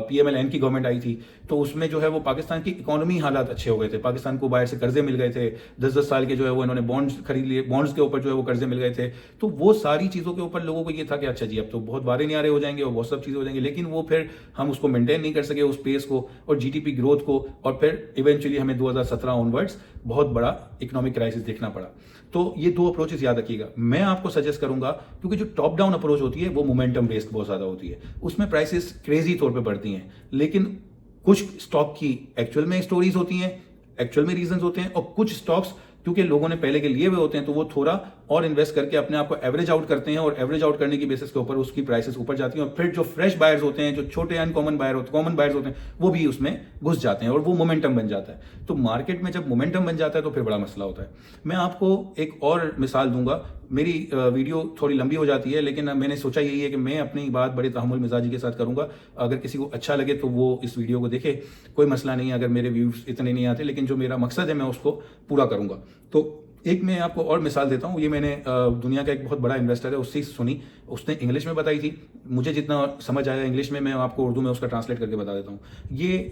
PMLN की गवर्नमेंट आई थी तो उसमें जो है वो पाकिस्तान की इकोनॉमी हालात अच्छे हो गए थे, पाकिस्तान को बाहर से कर्जे मिल गए थे, 10-10 साल के जो है वो इन्होंने बॉन्ड्स खरीद लिए, बॉन्ड्स के ऊपर जो है वो कर्जे मिल गए थे। तो वो सारी चीज़ों के ऊपर लोगों को ये था कि अच्छा जी अब तो बहुत बारे न्यारे हो जाएंगे और बहुत सब चीज़ें हो जाएंगी, लेकिन वो फिर हम उसको मेंटेन नहीं कर सके उस पेस को और GDP ग्रोथ को, और फिर इवेंचुअली हमें 2017 ऑनवर्ड्स बहुत बड़ा इकोनॉमिक क्राइसिस देखना पड़ा। तो ये दो अप्रोचेस याद रखिएगा। मैं आपको सजेस्ट करूंगा, क्योंकि जो टॉप डाउन अप्रोच होती है वो मोमेंटम बेस्ड बहुत ज्यादा होती है, उसमें प्राइसेस क्रेजी तौर पे बढ़ती हैं, लेकिन कुछ स्टॉक की एक्चुअल में स्टोरीज होती हैं, एक्चुअल में रीजंस होते हैं, और कुछ स्टॉक्स क्योंकि लोगों ने पहले के लिए हुए होते हैं तो वो थोड़ा और इन्वेस्ट करके अपने आप को एवरेज आउट करते हैं, और एवरेज आउट करने की बेसिस के ऊपर उसकी प्राइसेस ऊपर जाती हैं, और फिर जो फ्रेश बायर्स होते हैं, जो छोटे अनकॉमन कॉमन बायर्स होते हैं, वो भी उसमें घुस जाते हैं और वो मोमेंटम बन जाता है। तो मार्केट में जब मोमेंटम बन जाता है तो फिर बड़ा मसला होता है। मैं आपको एक और मिसाल दूंगा, मेरी वीडियो थोड़ी लंबी हो जाती है, लेकिन मैंने सोचा यही है कि मैं अपनी बात बड़े तहम्मुल मिजाजी के साथ करूंगा। अगर किसी को अच्छा लगे तो वो इस वीडियो को देखे, कोई मसला नहीं है अगर मेरे व्यूज इतने नहीं आते, लेकिन जो मेरा मकसद है मैं उसको पूरा करूंगा। तो एक मैं आपको और मिसाल देता हूँ, ये मैंने दुनिया का एक बहुत बड़ा इन्वेस्टर है उससे सुनी, उसने इंग्लिश में बताई थी, मुझे जितना समझ आया इंग्लिश में मैं आपको उर्दू में उसका ट्रांसलेट करके बता देता हूँ। ये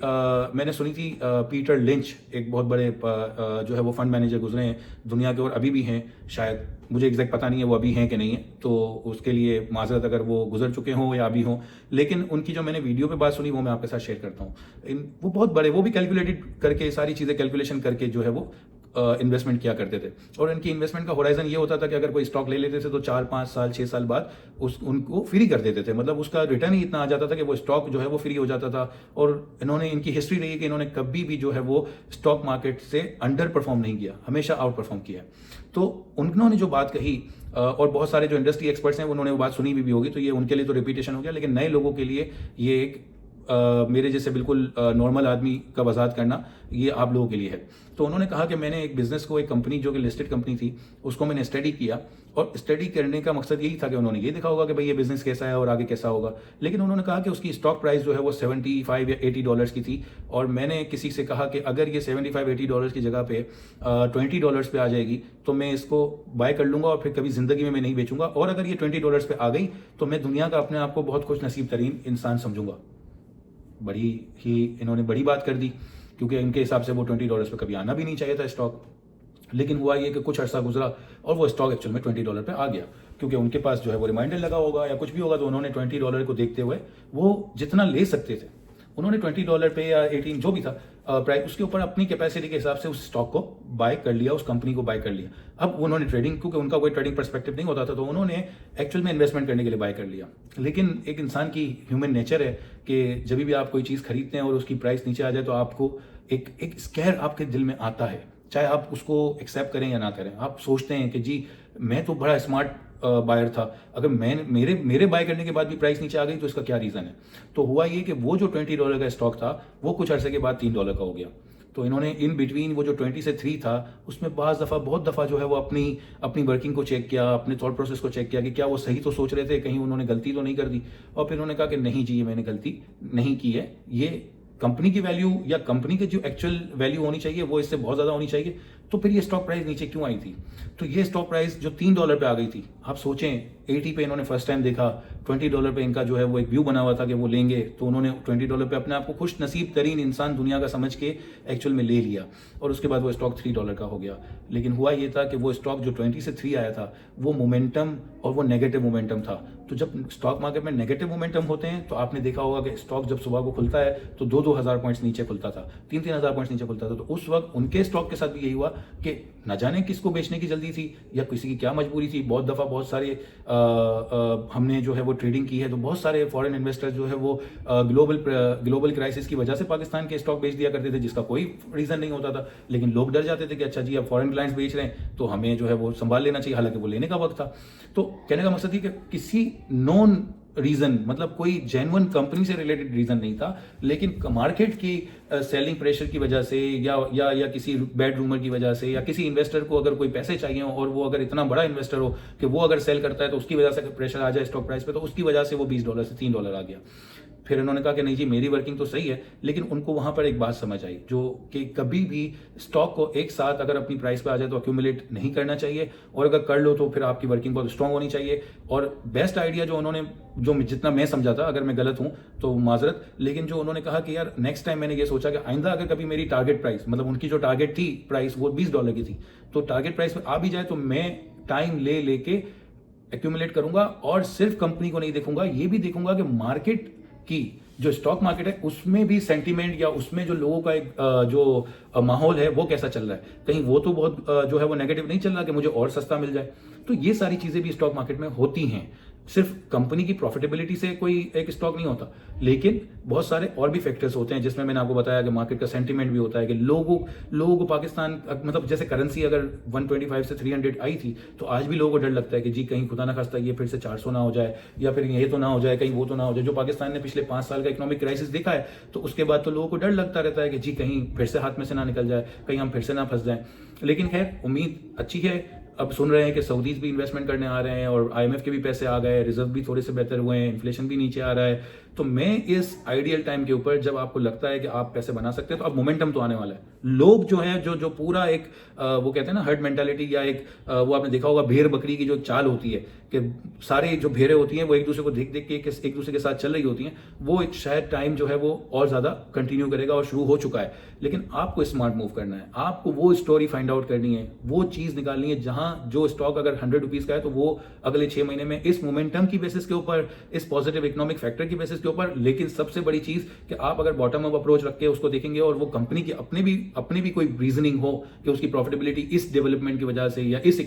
मैंने सुनी थी पीटर लिंच, एक बहुत बड़े जो है वो फंड मैनेजर गुजरे हैं दुनिया के और अभी भी हैं, शायद मुझे एग्जैक्ट पता नहीं है वो अभी हैं कि नहीं है, तो उसके लिए माजरत अगर वो गुजर चुके हों या अभी हों, लेकिन उनकी जो मैंने वीडियो पे बात सुनी वो मैं आपके साथ शेयर करता हूँ। वो बहुत बड़े, वो भी कैलकुलेटेड करके सारी चीज़ें कैलकुलेशन करके जो है वो इन्वेस्टमेंट किया करते थे, और इनकी इन्वेस्टमेंट का होराइजन ये होता था कि अगर कोई स्टॉक ले लेते थे तो 4-5 साल 6 साल बाद उनको फ्री कर देते थे, मतलब उसका रिटर्न ही इतना आ जाता था कि वो स्टॉक जो है वो फ्री हो जाता था। और इन्होंने, इनकी हिस्ट्री रही है कि इन्होंने कभी भी जो है वो स्टॉक मार्केट से अंडर परफॉर्म नहीं किया, हमेशा आउट परफॉर्म किया। तो उन्होंने जो बात कही, और बहुत सारे जो इंडस्ट्री एक्सपर्ट्स हैं उन्होंने वो बात सुनी भी होगी, तो ये उनके लिए तो रिपीटेशन हो गया, लेकिन नए लोगों के लिए ये एक मेरे जैसे बिल्कुल नॉर्मल आदमी का वजाहत करना ये आप लोगों के लिए है। तो उन्होंने कहा कि मैंने एक बिजनेस को, एक कंपनी जो कि लिस्टेड कंपनी थी, उसको मैंने स्टडी किया, और स्टडी करने का मकसद यही था कि उन्होंने ये देखा होगा कि भाई ये बिजनेस कैसा है और आगे कैसा होगा, लेकिन उन्होंने कहा कि उसकी स्टॉक प्राइस जो है वो $75 या $80 की थी, और मैंने किसी से कहा कि अगर ये $75-80 की जगह पे $20 पे आ जाएगी तो मैं इसको बाय कर लूंगा और फिर कभी जिंदगी में मैं नहीं बेचूंगा, और अगर ये $20 पे आ गई तो मैं दुनिया का अपने आप को बहुत खुश नसीब तरीन इंसान समझूंगा। बड़ी ही इन्होंने बड़ी बात कर दी, क्योंकि इनके हिसाब से वो $20 पे कभी आना भी नहीं चाहिए था स्टॉक, लेकिन हुआ ये कि कुछ अर्सा गुजरा और वो स्टॉक एक्चुअल में $20 पे आ गया, क्योंकि उनके पास जो है वो रिमाइंडर लगा होगा या कुछ भी होगा, तो उन्होंने $20 को देखते हुए वो जितना ले सकते थे उन्होंने $20 पे या 18 जो भी था प्राइस, उसके ऊपर अपनी कैपेसिटी के हिसाब से उस स्टॉक को बाय कर लिया, उस कंपनी को बाय कर लिया। अब उन्होंने ट्रेडिंग, क्योंकि उनका कोई ट्रेडिंग पर्सपेक्टिव नहीं होता था, तो उन्होंने एक्चुअल में इन्वेस्टमेंट करने के लिए बाय कर लिया। लेकिन एक इंसान की ह्यूमन नेचर है कि जब भी आप कोई चीज़ खरीदते हैं और उसकी प्राइस नीचे आ जाए तो आपको एक स्कैर आपके दिल में आता है, चाहे आप उसको एक्सेप्ट करें या ना करें। आप सोचते हैं कि जी मैं तो बड़ा स्मार्ट बायर था, अगर मेरे बाय करने के बाद भी प्राइस नीचे आ गई तो इसका क्या रीज़न है। तो हुआ ये कि वो जो $20 का स्टॉक था वो कुछ अरसे के बाद $3 का हो गया। तो इन्होंने इन बिटवीन वो जो 20 से 3 था उसमें बहुत दफ़ा जो है वो अपनी वर्किंग को चेक किया, अपने थॉट प्रोसेस को चेक किया कि क्या वो सही तो सोच रहे थे, कहीं उन्होंने गलती तो नहीं कर दी। और फिर उन्होंने कहा कि नहीं जी, ये मैंने गलती नहीं की है, ये कंपनी की वैल्यू या कंपनी की जो एक्चुअल वैल्यू होनी चाहिए वो इससे बहुत ज़्यादा होनी चाहिए। तो फिर ये स्टॉक प्राइस नीचे क्यों आई थी? तो ये स्टॉक प्राइस जो $3 पे आ गई थी, आप सोचें 80 पे इन्होंने फर्स्ट टाइम देखा, $20 पे इनका जो है वो एक व्यू बना हुआ था कि वो लेंगे, तो उन्होंने $20 पे अपने आप को खुश नसीब तरीन इंसान दुनिया का समझ के एक्चुअल में ले लिया, और उसके बाद वो स्टॉक $3 का हो गया। लेकिन हुआ ये था कि वो स्टॉक जो 20 से 3 आया था वो मोमेंटम और वो नेगेटिव मोमेंटम था। तो जब स्टॉक मार्केट में नेगेटिव मोमेंटम होते हैं तो आपने देखा होगा कि स्टॉक जब सुबह को खुलता है तो 2-2 हज़ार पॉइंट्स नीचे खुलता था, 3-3 हज़ार पॉइंट्स नीचे खुलता था। तो उस वक्त उनके स्टॉक के साथ भी यही हुआ कि न जाने किसको बेचने की जल्दी थी या किसी की क्या मजबूरी थी। बहुत दफ़ा बहुत सारे हमने जो है वो ट्रेडिंग की है, तो बहुत सारे फॉरेन इन्वेस्टर्स जो है वो ग्लोबल क्राइसिस की वजह से पाकिस्तान के स्टॉक बेच दिया करते थे, जिसका कोई रीज़न नहीं होता था, लेकिन लोग डर जाते थे कि अच्छा जी अब फॉरेन क्लाइंट्स बेच रहे हैं तो हमें जो है वो संभाल लेना चाहिए, हालांकि वो लेने का वक्त था। तो कहने का मकसद ही कि किसी नॉन रीजन, मतलब कोई जेन्युइन कंपनी से रिलेटेड रीजन नहीं था, लेकिन मार्केट की सेलिंग प्रेशर की वजह से या किसी बैड रूमर की वजह से, या किसी इन्वेस्टर को अगर कोई पैसे चाहिए हो और वो अगर इतना बड़ा इन्वेस्टर हो कि वो अगर सेल करता है तो उसकी वजह से प्रेशर आ जाए स्टॉक प्राइस पे, तो उसकी वजह से वो $20 से $3 आ गया। फिर उन्होंने कहा कि नहीं जी मेरी वर्किंग तो सही है, लेकिन उनको वहाँ पर एक बात समझ आई जो कि कभी भी स्टॉक को एक साथ अगर अपनी प्राइस पे आ जाए तो अक्यूमुलेट नहीं करना चाहिए, और अगर कर लो तो फिर आपकी वर्किंग बहुत स्ट्रांग होनी चाहिए। और बेस्ट आइडिया जो उन्होंने, जो जितना मैं समझा था, अगर मैं गलत हूँ तो माजरत, लेकिन जो उन्होंने कहा कि यार नेक्स्ट टाइम मैंने ये सोचा कि आइंदा अगर कभी मेरी टारगेट प्राइस, मतलब उनकी जो टारगेट थी प्राइस वो $20 की थी, तो टारगेट प्राइस पे आ भी जाए तो मैं टाइम ले लेके एक्यूमुलेट करूंगा और सिर्फ कंपनी को नहीं देखूंगा, ये भी देखूंगा कि मार्केट की जो स्टॉक मार्केट है उसमें भी सेंटीमेंट या उसमें जो लोगों का एक जो माहौल है वो कैसा चल रहा है, कहीं वो तो बहुत जो है वो नेगेटिव नहीं चल रहा कि मुझे और सस्ता मिल जाए। तो ये सारी चीजें भी स्टॉक मार्केट में होती हैं। सिर्फ कंपनी की प्रॉफिटेबिलिटी से कोई एक स्टॉक नहीं होता, लेकिन बहुत सारे और भी फैक्टर्स होते हैं, जिसमें मैंने आपको बताया कि मार्केट का सेंटीमेंट भी होता है कि लोगों को पाकिस्तान, मतलब जैसे करेंसी अगर 125 से 300 आई थी तो आज भी लोगों को डर लगता है कि जी कहीं खुदा ना खास्ता ये फिर से 400 ना हो जाए, या फिर ये तो ना हो जाए, कहीं वो तो ना हो जाए। जो पाकिस्तान ने पिछले 5 साल का इकोनॉमिक क्राइसिस देखा है, तो उसके बाद तो लोगों को डर लगता रहता है कि जी कहीं फिर से हाथ में से ना निकल जाए, कहीं हम फिर से ना फंस जाए। लेकिन खैर उम्मीद अच्छी है। अब सुन रहे हैं कि सऊदीज भी इन्वेस्टमेंट करने आ रहे हैं और IMF के भी पैसे आ गए, रिजर्व भी थोड़े से बेहतर हुए हैं, इन्फ्लेशन भी नीचे आ रहा है। तो मैं इस आइडियल टाइम के ऊपर, जब आपको लगता है कि आप पैसे बना सकते हैं, तो अब मोमेंटम तो आने वाला है। लोग जो है जो पूरा एक वो कहते हैं ना हर्ड मेंटालिटी, या एक वो आपने देखा होगा भेड़ बकरी की जो चाल होती है कि सारी जो भेड़ें होती हैं वो एक दूसरे को देख देख के एक दूसरे के साथ चल रही होती हैं, वो एक शायद टाइम जो है वो और ज्यादा कंटिन्यू करेगा और शुरू हो चुका है। लेकिन आपको स्मार्ट मूव करना है, आपको वो स्टोरी फाइंड आउट करनी है, वो चीज निकालनी है जहां जो स्टॉक अगर 100 रुपीज का है तो वो अगले 6 महीने में इस मोमेंटम की बेसिस के ऊपर, इस पॉजिटिव इकोनॉमिक फैक्टर की बेसिस के ऊपर। लेकिन सबसे बड़ी चीज कि आप अगर बॉटम अप अप्रोच रख के उसको देखेंगे और वो कंपनी की अपनी भी कोई रीजनिंग हो कि उसकी प्रॉफिटेबिलिटी इस डेवलपमेंट की वजह से या इस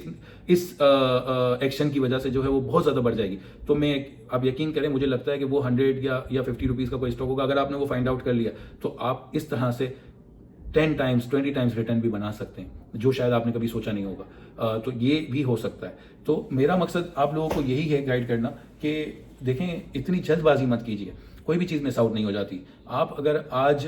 एक्शन की वजह से जो है वो बहुत ज्यादा बढ़ जाएगी, तो मैं, आप यकीन करें, मुझे लगता है कि वो 100 या 50 रुपीज का कोई स्टॉक होगा, अगर आपने वो फाइंड आउट कर लिया तो आप इस तरह से 10 टाइम्स 20 टाइम्स रिटर्न भी बना सकते हैं, जो शायद आपने कभी सोचा नहीं होगा। तो ये भी हो सकता है। तो मेरा मकसद आप लोगों को यही है गाइड करना कि देखें, इतनी जल्दबाजी मत कीजिए, कोई भी चीज़ मिस आउट नहीं हो जाती। आप अगर आज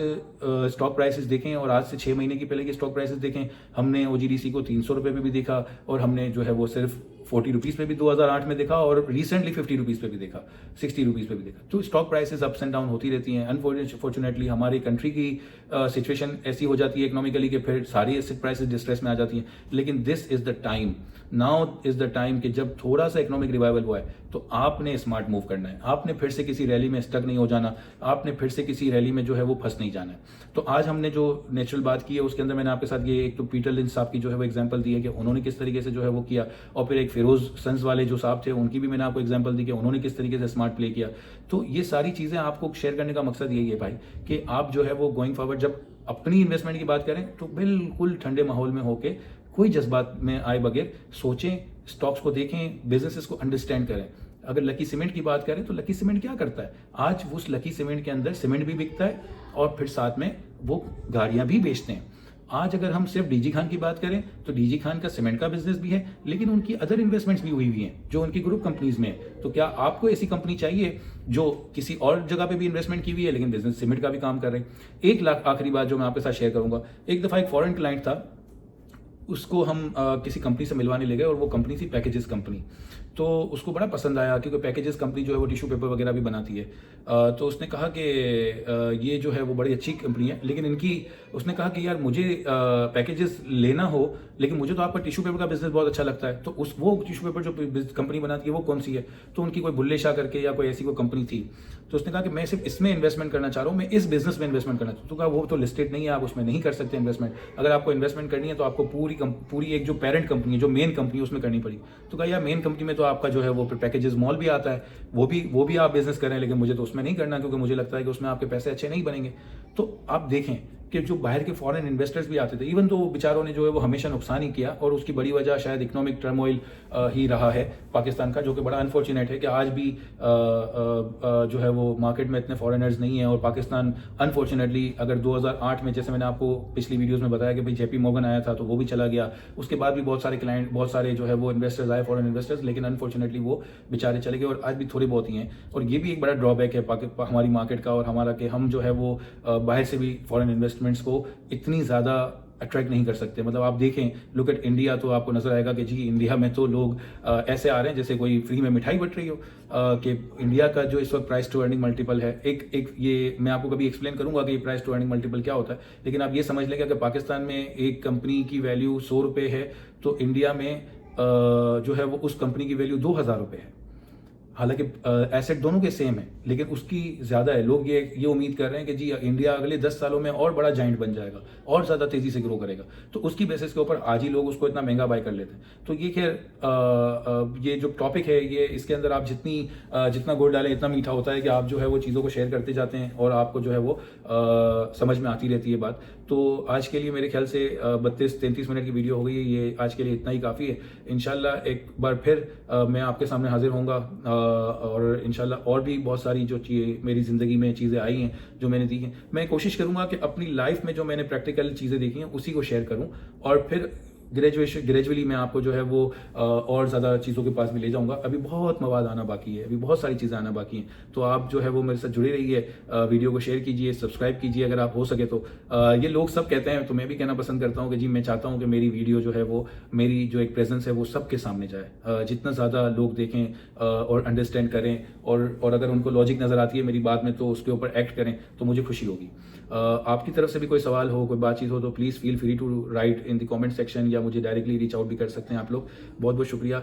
स्टॉक प्राइसेस देखें और आज से 6 महीने की पहले की स्टॉक प्राइसेस देखें, हमने OGDC को 300 रुपये पे भी देखा, और हमने जो है वो सिर्फ 40 रुपीज़ पे भी 2008 में देखा, और रिसेंटली 50 रुपीज़ पे भी देखा, 60 रुपीज़ पे भी देखा। तो stock prices ups and down होती रहती हैं। अनफॉर्चुनेटली हमारी कंट्री की सिचुएशन ऐसी हो जाती है इकोनॉमिकली कि फिर सारी एसेट प्राइसेस डिस्ट्रेस में आ जाती हैं। लेकिन this is the time, now is the time कि जब थोड़ा सा इकोनॉमिक रिवाइवल हुआ है तो आपने स्मार्ट मूव करना है। आपने फिर से किसी रैली में स्टक नहीं हो जाना, आपने फिर से किसी रैली में जो है वो फंस नहीं जाना है। तो आज हमने जो नेचुरल बात की है उसके अंदर मैंने आपके साथ ये, एक तो पीटर लिंच साहब की जो है वो एग्जांपल दी है कि उन्होंने किस तरीके से जो है वो किया, और फिर एक फिरोज सन्स वाले जो साहब थे उनकी भी मैंने आपको एग्जांपल दी कि उन्होंने किस तरीके से स्मार्ट प्ले किया। तो ये सारी चीजें आपको शेयर करने का मकसद यही है भाई कि आप जो है वो गोइंग फॉरवर्ड जब अपनी इन्वेस्टमेंट की बात करें तो बिल्कुल ठंडे माहौल में होके, कोई जज्बात में आए बगैर सोचें, स्टॉक्स को देखें, बिजनेसेस को अंडरस्टैंड करें। अगर लकी सीमेंट की बात करें तो लकी सीमेंट क्या करता है, आज उस लकी सीमेंट के अंदर सीमेंट भी बिकता है और फिर साथ में वो गाड़ियां भी बेचते हैं। आज अगर हम सिर्फ डीजी खान की बात करें तो डीजी खान का सीमेंट का बिजनेस भी है, लेकिन उनकी अदर इन्वेस्टमेंट्स भी हुई हुई हैं जो उनकी ग्रुप कंपनीज में है। तो क्या आपको ऐसी कंपनी चाहिए जो किसी और जगह पे भी इन्वेस्टमेंट की हुई है लेकिन बिजनेस सीमेंट का भी काम कर रहे हैं? 1 लाख, आखिरी बात जो मैं आपके साथ शेयर करूंगा, एक दफा एक फॉरेन क्लाइंट था, उसको हम किसी कंपनी से मिलवाने ले गए और वो कंपनी थी पैकेजेस कंपनी। तो उसको बड़ा पसंद आया क्योंकि पैकेजेस कंपनी जो है वो टिश्यू पेपर वगैरह भी बनाती है। तो उसने कहा कि ये जो है वो बड़ी अच्छी कंपनी है, लेकिन इनकी, उसने कहा कि यार मुझे पैकेजेस लेना हो लेकिन मुझे तो आपका टिश्यू पेपर का बिजनेस बहुत अच्छा लगता है, तो वो टिश्यू पेपर जो कंपनी बनाती है वो कौन सी है? तो उनकी कोई बुल्ले शाह करके या कोई ऐसी कोई कंपनी थी। तो उसने कहा कि मैं सिर्फ इसमें इन्वेस्टमेंट करना चाह रहा हूँ, मैं इस बिजनेस में इन्वेस्टमेंट करना चाहता हूँ। तो कहा वो तो लिस्टेड नहीं है, आप उसमें नहीं कर सकते इन्वेस्टमेंट। अगर आपको इन्वेस्टमेंट करनी है तो आपको पूरी एक जो पेरेंट कंपनी है, जो मेन कंपनी है, उसमें करनी पड़ी। तो कहा यार मेन कंपनी में तो आपका जो है वो पैकेजेस मॉल भी आता है, वो भी आप बिजनेस करें, लेकिन मुझे तो उसमें नहीं करना क्योंकि मुझे लगता है कि उसमें आपके पैसे अच्छे नहीं बनेंगे। तो आप देखें कि जो बाहर के फॉरेन इन्वेस्टर्स भी आते थे, इवन तो बेचारों ने जो है वो हमेशा नुकसान ही किया, और उसकी बड़ी वजह शायद इकोनॉमिक टर्मोइल ही रहा है पाकिस्तान का, जो कि बड़ा अनफॉर्चुनेट है कि आज भी जो है वो मार्केट में इतने फॉरेनर्स नहीं है। और पाकिस्तान अनफॉर्चुनेटली, अगर 2008 में, जैसे मैंने आपको पिछली वीडियोज़ में बताया कि भाई JP Morgan आया था तो वो भी चला गया, उसके बाद भी बहुत सारे जो है वो इन्वेस्टर्स आए, फॉरेन इन्वेस्टर्स, लेकिन अनफॉर्चुनेटली वो बेचारे चले गए, और आज भी थोड़े बहुत ही हैं। और ये भी एक बड़ा ड्रॉबैक है हमारी मार्केट का और हमारा, कि हम जो है वो बाहर से भी फॉरेन इन्वेस्टमेंट्स को इतनी ज़्यादा अट्रैक्ट नहीं कर सकते। मतलब आप देखें, लुक एट इंडिया, तो आपको नजर आएगा कि जी इंडिया में तो लोग ऐसे आ रहे हैं जैसे कोई फ्री में मिठाई बट रही हो। कि इंडिया का जो इस वक्त प्राइस टू अर्निंग मल्टीपल है, एक ये मैं आपको कभी एक्सप्लेन करूंगा कि प्राइस टू अर्निंग मल्टीपल क्या होता है, लेकिन आप ये समझ लें कि अगर पाकिस्तान में एक कंपनी की वैल्यू 100 रुपये है तो इंडिया में जो है वो उस कंपनी की वैल्यू 2000 रुपये है। हालांकि एसेट दोनों के सेम है, लेकिन उसकी ज़्यादा है। लोग ये उम्मीद कर रहे हैं कि जी इंडिया अगले 10 सालों में और बड़ा जाइंट बन जाएगा और ज़्यादा तेज़ी से ग्रो करेगा, तो उसकी बेसिस के ऊपर आज ही लोग उसको इतना महंगा बाय कर लेते हैं। तो ये खैर ये जो टॉपिक है, ये इसके अंदर आप जितना गुड़ डालें इतना मीठा होता है कि आप जो है वो चीज़ों को शेयर करते जाते हैं और आपको जो है वो समझ में आती रहती है बात। तो आज के लिए मेरे ख्याल से 32-33 मिनट की वीडियो हो गई है, ये आज के लिए इतना ही काफ़ी है। इंशाल्लाह एक बार फिर मैं आपके सामने हाजिर होऊंगा और इंशाल्लाह और भी बहुत सारी जो चीज़ें मेरी ज़िंदगी में चीज़ें आई हैं जो मैंने दी हैं, मैं कोशिश करूंगा कि अपनी लाइफ में जो मैंने प्रैक्टिकल चीज़ें देखी हैं उसी को शेयर करूं, और फिर ग्रेजुअली मैं आपको जो है वो और ज़्यादा चीज़ों के पास भी ले जाऊंगा। अभी बहुत मवाद आना बाकी है, अभी बहुत सारी चीज़ें आना बाकी हैं, तो आप जो है वो मेरे साथ जुड़े रहिए, वीडियो को शेयर कीजिए, सब्सक्राइब कीजिए अगर आप हो सके तो। ये लोग सब कहते हैं तो मैं भी कहना पसंद करता हूँ कि जी मैं चाहता हूँ कि मेरी वीडियो जो है वो, मेरी जो एक प्रेजेंस है वो सबके सामने जाए, जितना ज़्यादा लोग देखें और अंडरस्टैंड करें, और अगर उनको लॉजिक नज़र आती है मेरी बात में तो उसके ऊपर एक्ट करें तो मुझे खुशी होगी। आपकी तरफ से भी कोई सवाल हो, कोई बातचीत हो तो please feel free to write in the comment section, या मुझे डायरेक्टली रीच आउट भी कर सकते हैं आप लोग। बहुत बहुत शुक्रिया।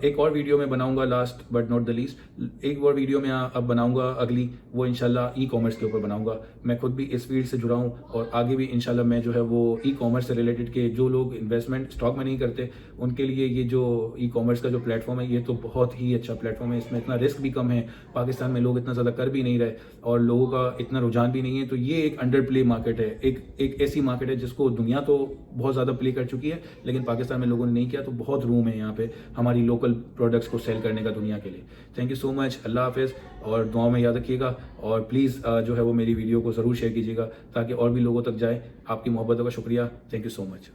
एक और वीडियो में बनाऊंगा, last but not the least, एक और वीडियो में अब बनाऊंगा अगली, वो इंशाल्लाह ई कॉमर्स के ऊपर बनाऊंगा। मैं खुद भी इस फील्ड से जुड़ा हूँ और आगे भी इंशाल्लाह मैं जो है वो ई कॉमर्स से रिलेटेड के जो लोग इन्वेस्टमेंट स्टॉक में नहीं करते उनके लिए ये जो ई कॉमर्स का जो प्लेटफॉर्म है ये तो बहुत ही अच्छा प्लेटफॉर्म है। इसमें इतना रिस्क भी कम है, पाकिस्तान में लोग इतना ज़्यादा कर भी नहीं रहे और लोगों का इतना रुझान भी नहीं है। तो ये एक अंडर प्ले मार्केट है, एक ऐसी मार्केट है जिसको दुनिया तो बहुत ज़्यादा प्ले कर चुकी है, लेकिन पाकिस्तान में लोगों ने नहीं किया। तो बहुत रूम है यहाँ पे हमारी लोकल प्रोडक्ट्स को सेल करने का दुनिया के लिए। थैंक यू सो मच, अल्लाह हाफिज़, और दुआओं में याद रखिएगा, और प्लीज़ जो है वो मेरी वीडियो को ज़रूर शेयर कीजिएगा ताकि और भी लोगों तक जाए। आपकी मोहब्बतों का शुक्रिया, थैंक यू सो मच।